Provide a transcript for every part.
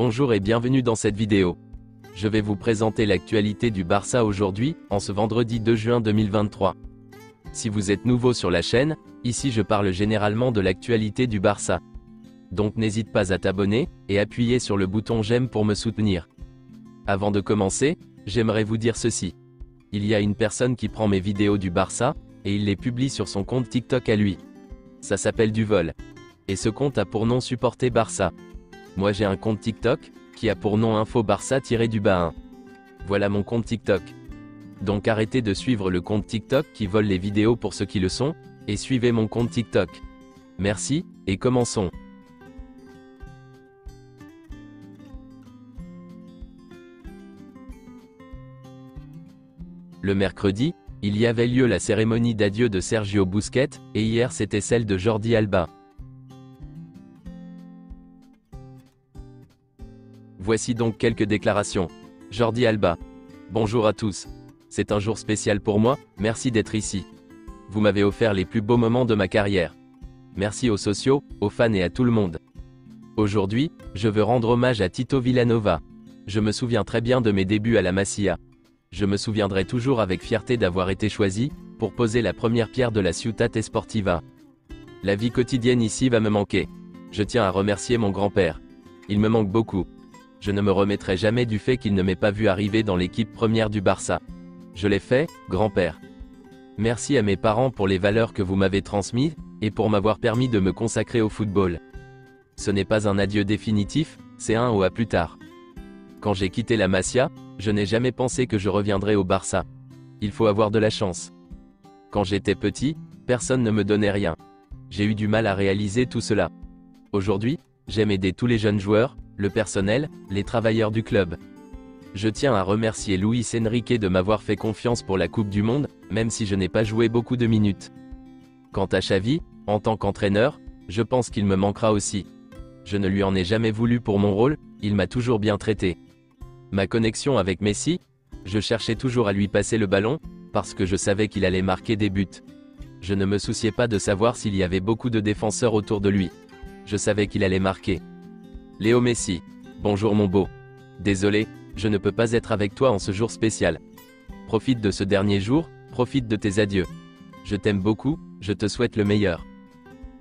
Bonjour et bienvenue dans cette vidéo. Je vais vous présenter l'actualité du Barça aujourd'hui, en ce vendredi 2 juin 2023. Si vous êtes nouveau sur la chaîne, ici je parle généralement de l'actualité du Barça. Donc n'hésite pas à t'abonner, et appuyer sur le bouton j'aime pour me soutenir. Avant de commencer, j'aimerais vous dire ceci. Il y a une personne qui prend mes vidéos du Barça, et il les publie sur son compte TikTok à lui. Ça s'appelle du vol. Et ce compte a pour nom Supporter Barça. Moi j'ai un compte TikTok, qui a pour nom Info Barça-1. Voilà mon compte TikTok. Donc arrêtez de suivre le compte TikTok qui vole les vidéos pour ceux qui le sont, et suivez mon compte TikTok. Merci, et commençons. Le mercredi, il y avait lieu la cérémonie d'adieu de Sergio Busquets, et hier c'était celle de Jordi Alba. Voici donc quelques déclarations. Jordi Alba. Bonjour à tous. C'est un jour spécial pour moi, merci d'être ici. Vous m'avez offert les plus beaux moments de ma carrière. Merci aux sociaux, aux fans et à tout le monde. Aujourd'hui, je veux rendre hommage à Tito Vilanova. Je me souviens très bien de mes débuts à la Masia. Je me souviendrai toujours avec fierté d'avoir été choisi, pour poser la première pierre de la Ciutat Esportiva. La vie quotidienne ici va me manquer. Je tiens à remercier mon grand-père. Il me manque beaucoup. Je ne me remettrai jamais du fait qu'il ne m'ait pas vu arriver dans l'équipe première du Barça. Je l'ai fait, grand-père. Merci à mes parents pour les valeurs que vous m'avez transmises, et pour m'avoir permis de me consacrer au football. Ce n'est pas un adieu définitif, c'est un au à plus tard. Quand j'ai quitté la Masia, je n'ai jamais pensé que je reviendrais au Barça. Il faut avoir de la chance. Quand j'étais petit, personne ne me donnait rien. J'ai eu du mal à réaliser tout cela. Aujourd'hui, j'aime aider tous les jeunes joueurs, le personnel, les travailleurs du club. Je tiens à remercier Luis Enrique de m'avoir fait confiance pour la Coupe du Monde, même si je n'ai pas joué beaucoup de minutes. Quant à Xavi, en tant qu'entraîneur, je pense qu'il me manquera aussi. Je ne lui en ai jamais voulu pour mon rôle, il m'a toujours bien traité. Ma connexion avec Messi, je cherchais toujours à lui passer le ballon, parce que je savais qu'il allait marquer des buts. Je ne me souciais pas de savoir s'il y avait beaucoup de défenseurs autour de lui. Je savais qu'il allait marquer. Léo Messi. Bonjour mon beau. Désolé, je ne peux pas être avec toi en ce jour spécial. Profite de ce dernier jour, profite de tes adieux. Je t'aime beaucoup, je te souhaite le meilleur.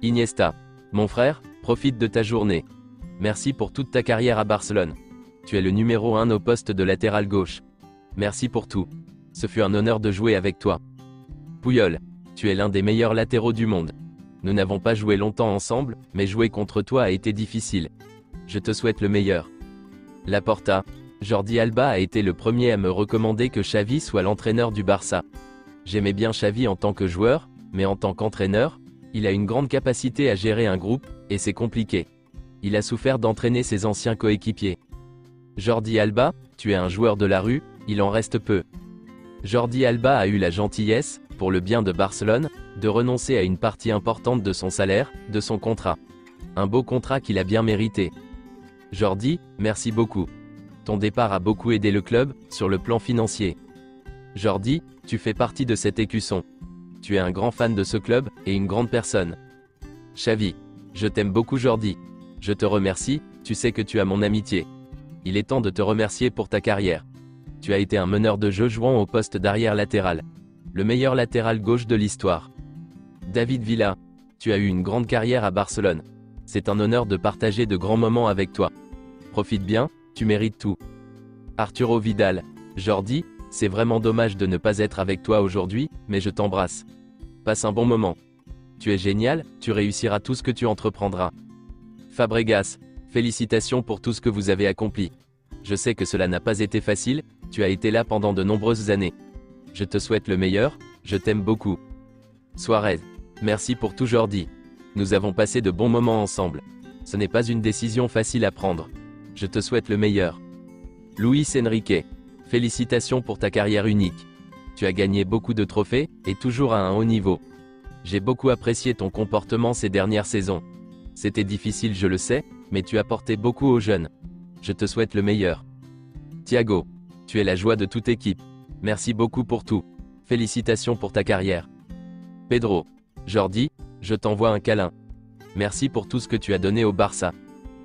Iniesta. Mon frère, profite de ta journée. Merci pour toute ta carrière à Barcelone. Tu es le numéro 1 au poste de latéral gauche. Merci pour tout. Ce fut un honneur de jouer avec toi. Puyol. Tu es l'un des meilleurs latéraux du monde. Nous n'avons pas joué longtemps ensemble, mais jouer contre toi a été difficile. Je te souhaite le meilleur. Laporta. Jordi Alba a été le premier à me recommander que Xavi soit l'entraîneur du Barça. J'aimais bien Xavi en tant que joueur, mais en tant qu'entraîneur, il a une grande capacité à gérer un groupe, et c'est compliqué. Il a souffert d'entraîner ses anciens coéquipiers. Jordi Alba, tu es un joueur de la rue, il en reste peu. Jordi Alba a eu la gentillesse, pour le bien de Barcelone, de renoncer à une partie importante de son salaire, de son contrat. Un beau contrat qu'il a bien mérité. Jordi, merci beaucoup. Ton départ a beaucoup aidé le club, sur le plan financier. Jordi, tu fais partie de cet écusson. Tu es un grand fan de ce club, et une grande personne. Xavi. Je t'aime beaucoup Jordi. Je te remercie, tu sais que tu as mon amitié. Il est temps de te remercier pour ta carrière. Tu as été un meneur de jeu jouant au poste d'arrière latéral. Le meilleur latéral gauche de l'histoire. David Villa. Tu as eu une grande carrière à Barcelone. C'est un honneur de partager de grands moments avec toi. Profite bien, tu mérites tout. Arturo Vidal. Jordi, c'est vraiment dommage de ne pas être avec toi aujourd'hui, mais je t'embrasse. Passe un bon moment. Tu es génial, tu réussiras tout ce que tu entreprendras. Fabregas. Félicitations pour tout ce que vous avez accompli. Je sais que cela n'a pas été facile, tu as été là pendant de nombreuses années. Je te souhaite le meilleur, je t'aime beaucoup. Suarez. Merci pour tout Jordi. Nous avons passé de bons moments ensemble. Ce n'est pas une décision facile à prendre. Je te souhaite le meilleur. Luis Enrique. Félicitations pour ta carrière unique. Tu as gagné beaucoup de trophées, et toujours à un haut niveau. J'ai beaucoup apprécié ton comportement ces dernières saisons. C'était difficile je le sais, mais tu apportais beaucoup aux jeunes. Je te souhaite le meilleur. Thiago. Tu es la joie de toute équipe. Merci beaucoup pour tout. Félicitations pour ta carrière. Pedro. Jordi, je t'envoie un câlin. Merci pour tout ce que tu as donné au Barça.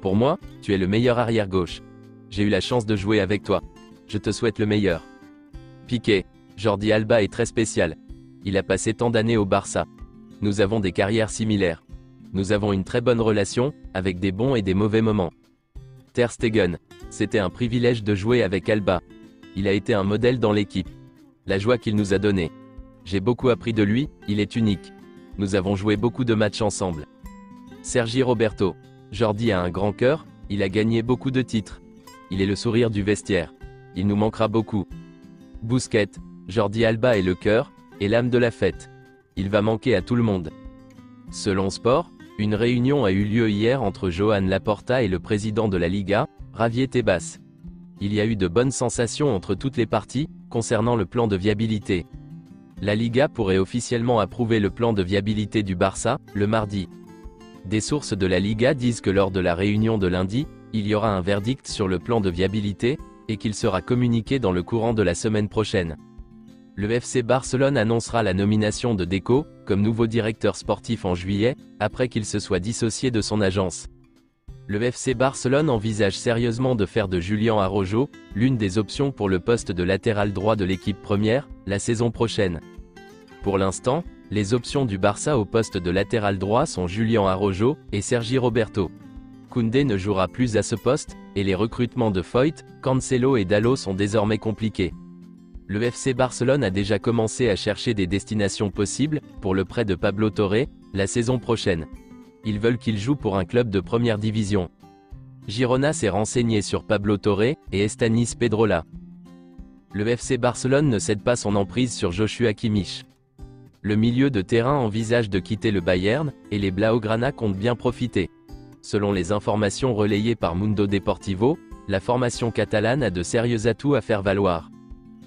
Pour moi, tu es le meilleur arrière-gauche. J'ai eu la chance de jouer avec toi. Je te souhaite le meilleur. Piqué. Jordi Alba est très spécial. Il a passé tant d'années au Barça. Nous avons des carrières similaires. Nous avons une très bonne relation, avec des bons et des mauvais moments. Ter Stegen. C'était un privilège de jouer avec Alba. Il a été un modèle dans l'équipe. La joie qu'il nous a donnée. J'ai beaucoup appris de lui, il est unique. Nous avons joué beaucoup de matchs ensemble. Sergi Roberto. Jordi a un grand cœur, il a gagné beaucoup de titres. Il est le sourire du vestiaire. Il nous manquera beaucoup. Busquets. Jordi Alba est le cœur, et l'âme de la fête. Il va manquer à tout le monde. Selon Sport, une réunion a eu lieu hier entre Joan Laporta et le président de la Liga, Javier Tebas. Il y a eu de bonnes sensations entre toutes les parties, concernant le plan de viabilité. La Liga pourrait officiellement approuver le plan de viabilité du Barça, le mardi. Des sources de la Liga disent que lors de la réunion de lundi, il y aura un verdict sur le plan de viabilité, et qu'il sera communiqué dans le courant de la semaine prochaine. Le FC Barcelone annoncera la nomination de Deco, comme nouveau directeur sportif en juillet, après qu'il se soit dissocié de son agence. Le FC Barcelone envisage sérieusement de faire de Julián Araujo, l'une des options pour le poste de latéral droit de l'équipe première, la saison prochaine. Pour l'instant, les options du Barça au poste de latéral droit sont Julián Araujo et Sergi Roberto. Koundé ne jouera plus à ce poste, et les recrutements de Foyt, Cancelo et Dalot sont désormais compliqués. Le FC Barcelone a déjà commencé à chercher des destinations possibles, pour le prêt de Pablo Torre, la saison prochaine. Ils veulent qu'il joue pour un club de première division. Girona s'est renseigné sur Pablo Torre, et Estanis Pedrola. Le FC Barcelone ne cède pas son emprise sur Joshua Kimmich. Le milieu de terrain envisage de quitter le Bayern, et les Blaugrana comptent bien profiter. Selon les informations relayées par Mundo Deportivo, la formation catalane a de sérieux atouts à faire valoir.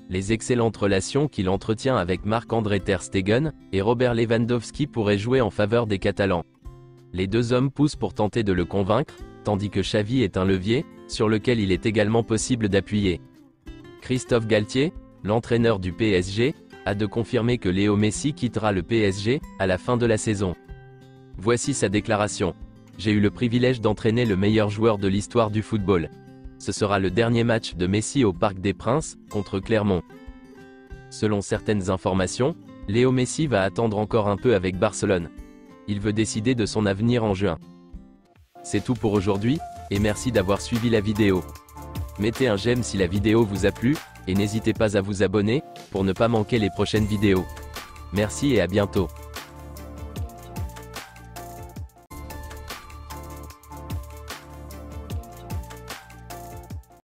Les excellentes relations qu'il entretient avec Marc-André Ter Stegen et Robert Lewandowski pourraient jouer en faveur des Catalans. Les deux hommes poussent pour tenter de le convaincre, tandis que Xavi est un levier, sur lequel il est également possible d'appuyer. Christophe Galtier, l'entraîneur du PSG, a de confirmer que Léo Messi quittera le PSG à la fin de la saison. Voici sa déclaration. J'ai eu le privilège d'entraîner le meilleur joueur de l'histoire du football. Ce sera le dernier match de Messi au Parc des Princes, contre Clermont. Selon certaines informations, Léo Messi va attendre encore un peu avec Barcelone. Il veut décider de son avenir en juin. C'est tout pour aujourd'hui, et merci d'avoir suivi la vidéo. Mettez un j'aime si la vidéo vous a plu, et n'hésitez pas à vous abonner, pour ne pas manquer les prochaines vidéos. Merci et à bientôt.